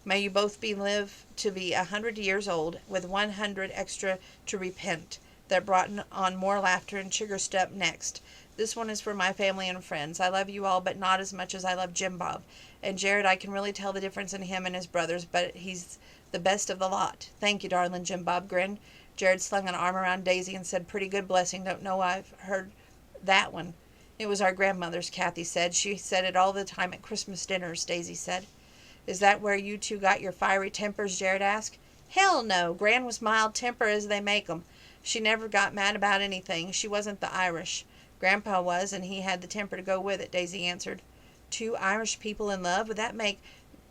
May you both live to be 100 years old, with 100 extra to repent. That brought on more laughter, and Chigger stepped next. This one is for my family and friends. I love you all, but not as much as I love Jim Bob. And Jared, I can really tell the difference in him and his brothers, but he's the best of the lot. Thank you, darling, Jim Bob grinned. Jared slung an arm around Daisy and said, pretty good blessing. Don't know I've heard that one. It was our grandmother's, Kathy said. She said it all the time at Christmas dinners, Daisy said. Is that where you two got your fiery tempers? Jared asked. Hell no. Gran was mild temper as they make 'em. She never got mad about anything. She wasn't the Irish. Grandpa was, and he had the temper to go with it, Daisy answered. 2 Irish people in love? Would that make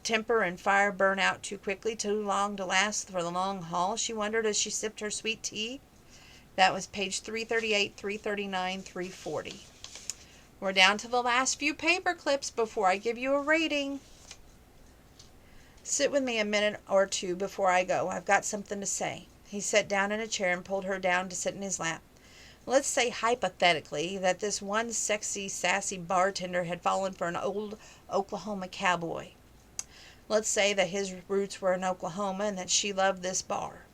temper and fire burn out too quickly, too long to last for the long haul? She wondered as she sipped her sweet tea. That was page 338, 339, 340. We're down to the last few paper clips before I give you a rating. Sit with me a minute or two before I go. I've got something to say. He sat down in a chair and pulled her down to sit in his lap. Let's say hypothetically that this one sexy, sassy bartender had fallen for an old Oklahoma cowboy. Let's say that his roots were in Oklahoma and that she loved this bar.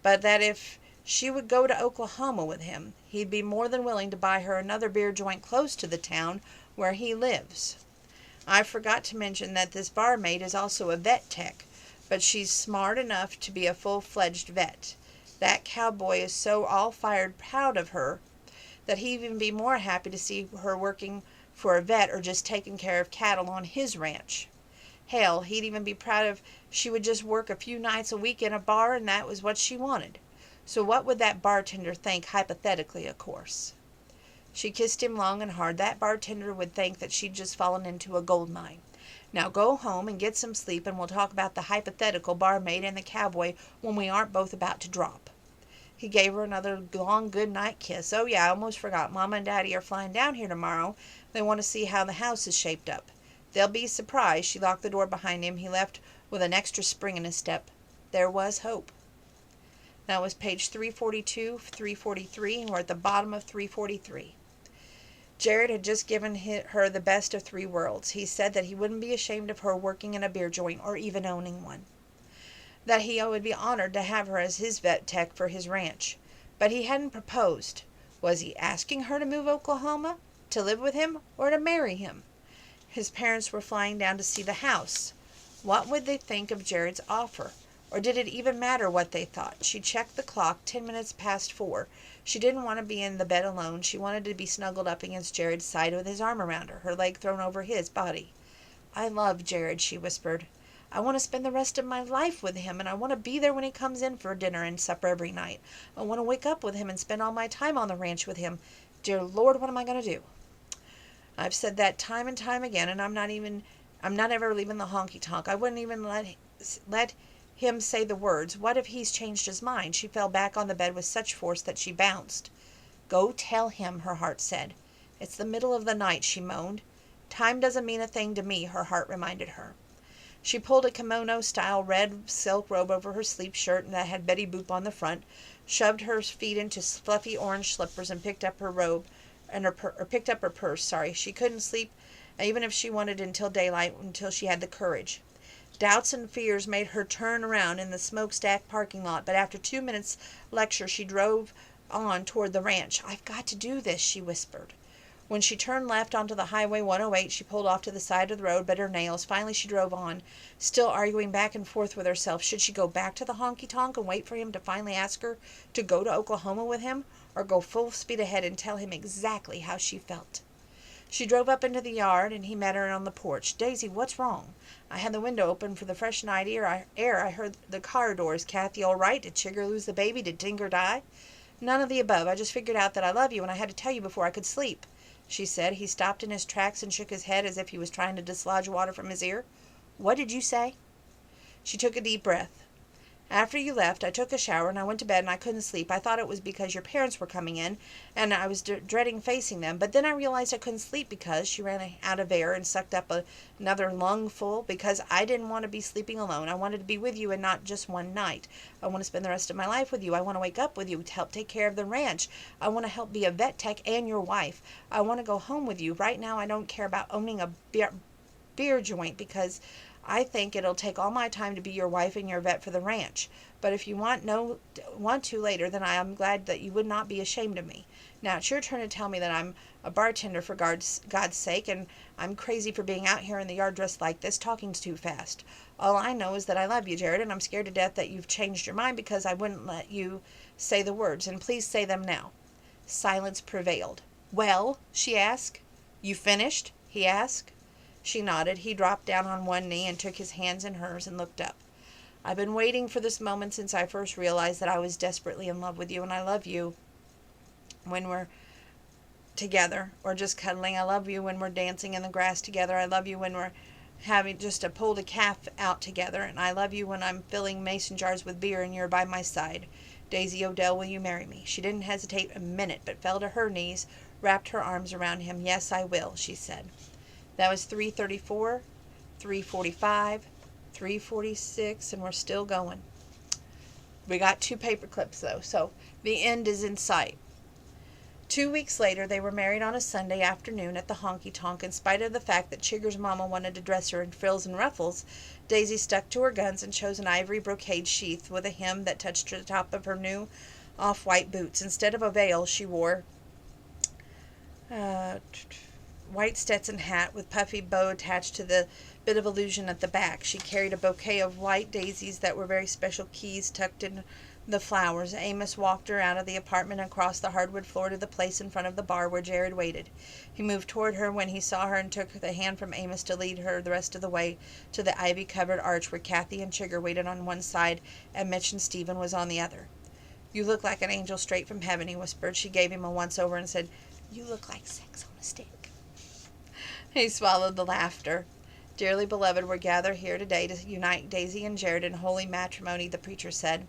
But that if she would go to Oklahoma with him, he'd be more than willing to buy her another beer joint close to the town where he lives. I forgot to mention that this barmaid is also a vet tech, but she's smart enough to be a full-fledged vet. That cowboy is so all-fired proud of her that he'd even be more happy to see her working for a vet or just taking care of cattle on his ranch. Hell, he'd even be proud if she would just work a few nights a week in a bar and that was what she wanted. So what would that bartender think, hypothetically, of course? She kissed him long and hard. That bartender would think that she'd just fallen into a gold mine. Now go home and get some sleep, and we'll talk about the hypothetical barmaid and the cowboy when we aren't both about to drop. He gave her another long good-night kiss. Oh, yeah, I almost forgot. Mama and Daddy are flying down here tomorrow. They want to see how the house is shaped up. They'll be surprised. She locked the door behind him. He left with an extra spring in his step. There was hope. That was page 342, 343, and we're at the bottom of 343. Jared had just given her the best of three worlds. He said that he wouldn't be ashamed of her working in a beer joint or even owning one. That he would be honored to have her as his vet tech for his ranch. But he hadn't proposed. Was he asking her to move to Oklahoma, to live with him, or to marry him? His parents were flying down to see the house. What would they think of Jared's offer? Or did it even matter what they thought? She checked the clock, 10 minutes past 4. She didn't want to be in the bed alone. She wanted to be snuggled up against Jared's side with his arm around her, her leg thrown over his body. I love Jared, she whispered. I want to spend the rest of my life with him, and I want to be there when he comes in for dinner and supper every night. I want to wake up with him and spend all my time on the ranch with him. Dear Lord, what am I going to do? I've said that time and time again, and I'm not ever leaving the honky-tonk. I wouldn't even let him say the words. What if he's changed his mind? She fell back on the bed with such force that she bounced. Go tell him, her heart said. It's the middle of the night, she moaned. Time doesn't mean a thing to me, her heart reminded her. She pulled a kimono-style red silk robe over her sleep shirt that had Betty Boop on the front, shoved her feet into fluffy orange slippers, and picked up her robe and picked up her purse. She couldn't sleep even if she wanted until daylight, until she had the courage. Doubts and fears made her turn around in the smokestack parking lot, but after 2 minutes' lecture she drove on toward the ranch. I've got to do this, she whispered. When she turned left onto the Highway 108, she pulled off to the side of the road, bit her nails. Finally, she drove on, still arguing back and forth with herself. Should she go back to the honky-tonk and wait for him to finally ask her to go to Oklahoma with him, or go full speed ahead and tell him exactly how she felt? She drove up into the yard, and he met her on the porch. Daisy, what's wrong? I had the window open for the fresh night air. I heard the car doors. Kathy all right? Did Chigger lose the baby? Did Tinker die? None of the above. I just figured out that I love you, and I had to tell you before I could sleep, she said. He stopped in his tracks and shook his head as if he was trying to dislodge water from his ear. What did you say? She took a deep breath. After you left, I took a shower and I went to bed and I couldn't sleep. I thought it was because your parents were coming in and I was dreading facing them. But then I realized I couldn't sleep because she ran out of air and sucked up another lungful because I didn't want to be sleeping alone. I wanted to be with you and not just one night. I want to spend the rest of my life with you. I want to wake up with you to help take care of the ranch. I want to help be a vet tech and your wife. I want to go home with you. Right now I don't care about owning a beer joint because I think it'll take all my time to be your wife and your vet for the ranch. But if you want to later, then I am glad that you would not be ashamed of me. Now it's your turn to tell me that I'm a bartender for God's sake, and I'm crazy for being out here in the yard dressed like this. Talking's too fast. All I know is that I love you, Jared, and I'm scared to death that you've changed your mind because I wouldn't let you say the words, and please say them now. Silence prevailed. Well, she asked. You finished? He asked. She nodded. He dropped down on one knee and took his hands in hers and looked up. I've been waiting for this moment since I first realized that I was desperately in love with you, and I love you when we're together or just cuddling. I love you when we're dancing in the grass together. I love you when we're having just pulled a calf out together, and I love you when I'm filling mason jars with beer and you're by my side. Daisy Odell, will you marry me? She didn't hesitate a minute, but fell to her knees, wrapped her arms around him. Yes, I will, she said. That was 3:34, 3:45, 3:46, and we're still going. We got 2 paper clips, though, so the end is in sight. 2 weeks later, they were married on a Sunday afternoon at the honky-tonk. In spite of the fact that Chigger's mama wanted to dress her in frills and ruffles, Daisy stuck to her guns and chose an ivory brocade sheath with a hem that touched the top of her new off-white boots. Instead of a veil, she wore white Stetson hat with puffy bow attached to the bit of illusion at the back. She carried a bouquet of white daisies that were very special keys tucked in the flowers. Amos walked her out of the apartment and across the hardwood floor to the place in front of the bar where Jared waited. He moved toward her when he saw her and took the hand from Amos to lead her the rest of the way to the ivy-covered arch where Kathy and Chigger waited on one side and Mitch and Stephen was on the other. "You look like an angel straight from heaven," he whispered. She gave him a once-over and said, "You look like sex on a stick." He swallowed the laughter. "Dearly beloved, we're gathered here today to unite Daisy and Jared in holy matrimony," the preacher said.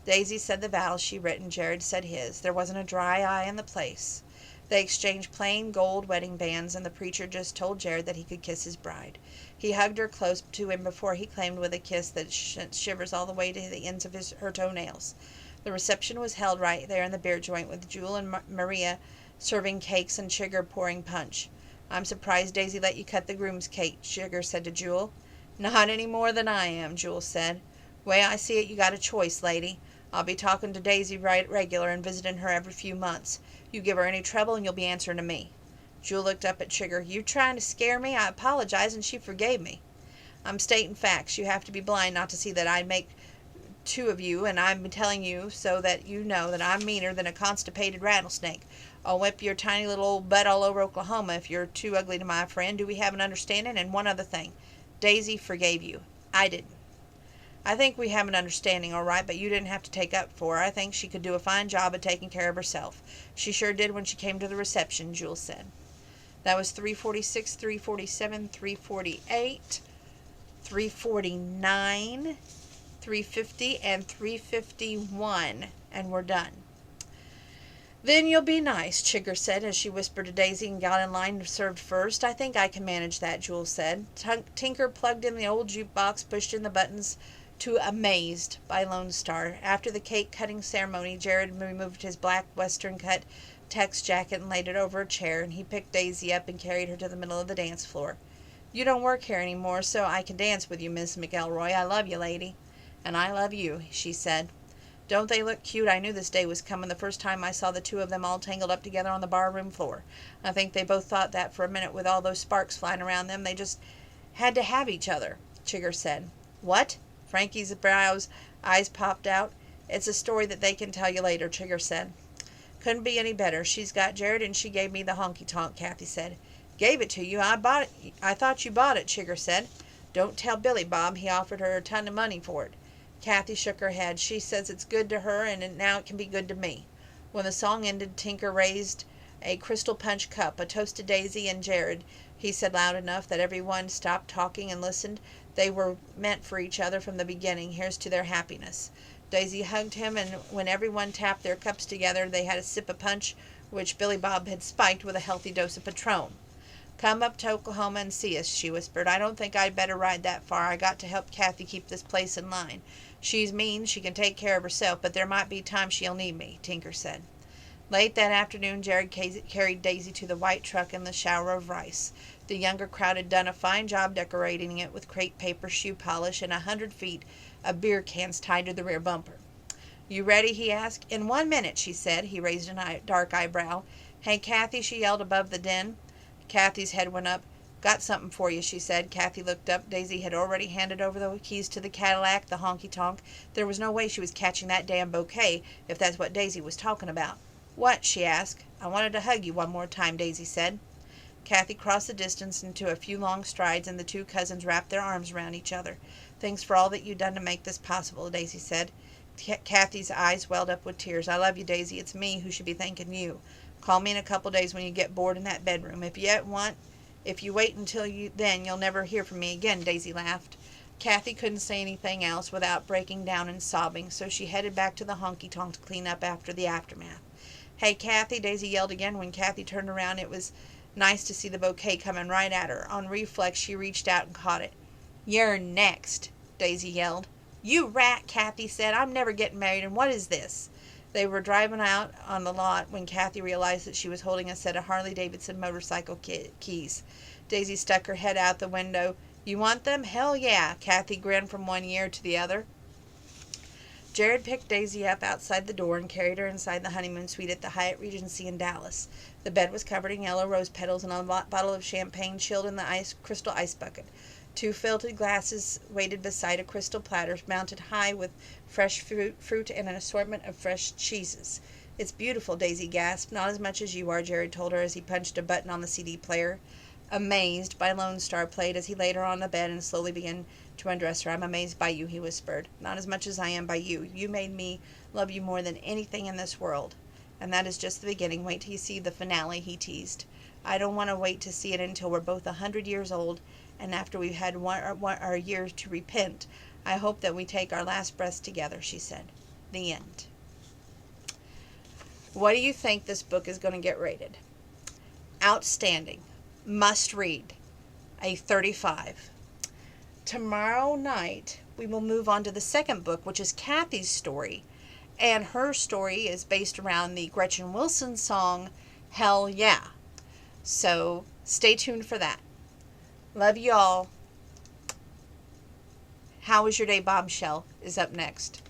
Daisy said the vows she'd written. Jared said his. There wasn't a dry eye in the place. They exchanged plain gold wedding bands, and the preacher just told Jared that he could kiss his bride. He hugged her close to him before he claimed with a kiss that sent shivers all the way to the ends of her toenails. The reception was held right there in the beer joint, with Jewel and Maria serving cakes and Chigger pouring punch. "I'm surprised Daisy let you cut the groom's cake," Chigger said to Jewel. "Not any more than I am," Jewel said. "Way I see it, you got a choice, lady. I'll be talking to Daisy right regular and visiting her every few months. You give her any trouble and you'll be answering to me." Jewel looked up at Chigger. "You trying to scare me? I apologized and she forgave me." "I'm stating facts. You have to be blind not to see that I'd make two of you, and I'm telling you so that you know that I'm meaner than a constipated rattlesnake. I'll whip your tiny little old butt all over Oklahoma if you're too ugly to my friend. Do we have an understanding? And one other thing. Daisy forgave you. I didn't." "I think we have an understanding, all right, but you didn't have to take up for her. I think she could do a fine job of taking care of herself. She sure did when she came to the reception," Jewel said. That was 346, 347, 348, 349, 350, and 351, and we're done. "Then you'll be nice," Chigger said as she whispered to Daisy and got in line served first. "I think I can manage that," Jewel said. Tinker plugged in the old jukebox, pushed in the buttons to Amazed by Lone Star. After the cake-cutting ceremony, Jared removed his black western-cut Tex jacket and laid it over a chair, and he picked Daisy up and carried her to the middle of the dance floor. "You don't work here any more, so I can dance with you, Miss McElroy. I love you, lady." "And I love you," she said. "Don't they look cute? I knew this day was coming the first time I saw the two of them all tangled up together on the barroom floor. I think they both thought that for a minute with all those sparks flying around them. They just had to have each other," Chigger said. "What?" Frankie's eyes popped out. "It's a story that they can tell you later," Chigger said. "Couldn't be any better. She's got Jared and she gave me the honky-tonk," Kathy said. "Gave it to you? I bought it. I thought you bought it," Chigger said. "Don't tell Billy, Bob. He offered her a ton of money for it." Kathy shook her head. "She says it's good to her, and now it can be good to me." When the song ended, Tinker raised a crystal punch cup, a toast to Daisy and Jared. He said loud enough that everyone stopped talking and listened. They were meant for each other from the beginning. Here's to their happiness. Daisy hugged him, and when everyone tapped their cups together, they had a sip of punch, which Billy Bob had spiked with a healthy dose of Patron. "Come up to Oklahoma and see us," she whispered. "I don't think I'd better ride that far. I got to help Kathy keep this place in line. She's mean, she can take care of herself, but there might be times she'll need me," Tinker said. Late that afternoon, Jared carried Daisy to the white truck in the shower of rice. The younger crowd had done a fine job decorating it with crepe paper, shoe polish, and 100 feet of beer cans tied to the rear bumper. "You ready?" he asked. "In 1 minute," she said. He raised a dark eyebrow. "Hey, Kathy," she yelled above the din. Kathy's head went up. "Got something for you," she said. Kathy looked up. Daisy had already handed over the keys to the Cadillac, the honky-tonk. There was no way she was catching that damn bouquet, if that's what Daisy was talking about. "What?" she asked. "I wanted to hug you one more time," Daisy said. Kathy crossed the distance into a few long strides, and the two cousins wrapped their arms around each other. "Thanks for all that you've done to make this possible," Daisy said. Kathy's eyes welled up with tears. "I love you, Daisy. It's me who should be thanking you. Call me in a couple days when you get bored in that bedroom. If you wait until then, you'll never hear from me again," Daisy laughed. Kathy couldn't say anything else without breaking down and sobbing, so she headed back to the honky-tonk to clean up after the aftermath. "Hey, Kathy," Daisy yelled again. When Kathy turned around, it was nice to see the bouquet coming right at her. On reflex, she reached out and caught it. "You're next," Daisy yelled. "You rat," Kathy said. "I'm never getting married, and what is this?" They were driving out on the lot when Kathy realized that she was holding a set of Harley-Davidson motorcycle keys. Daisy stuck her head out the window. "You want them?" "Hell yeah." Kathy grinned from one ear to the other. Jared picked Daisy up outside the door and carried her inside the honeymoon suite at the Hyatt Regency in Dallas. The bed was covered in yellow rose petals, and a bottle of champagne chilled in the crystal ice bucket. 2 filtered glasses waited beside a crystal platter mounted high with fresh fruit and an assortment of fresh cheeses. It's beautiful, Daisy gasped. Not as much as you are, Jared told her as he punched a button on the CD player. Amazed by Lone Star played as he laid her on the bed and slowly began to undress her. I'm amazed by you, he whispered. Not as much as I am by you. You made me love you more than anything in this world. And that is just the beginning. Wait till you see the finale, he teased. I don't want to wait to see it until we're both 100 years old, and after we've had our years to repent. I hope that we take our last breaths together, she said. The end. What do you think this book is going to get rated? Outstanding. Must read. A 35. Tomorrow night, we will move on to the second book, which is Kathy's story. And her story is based around the Gretchen Wilson song, Hell Yeah. So, stay tuned for that. Love y'all. How was your day, Bombshell? Is up next.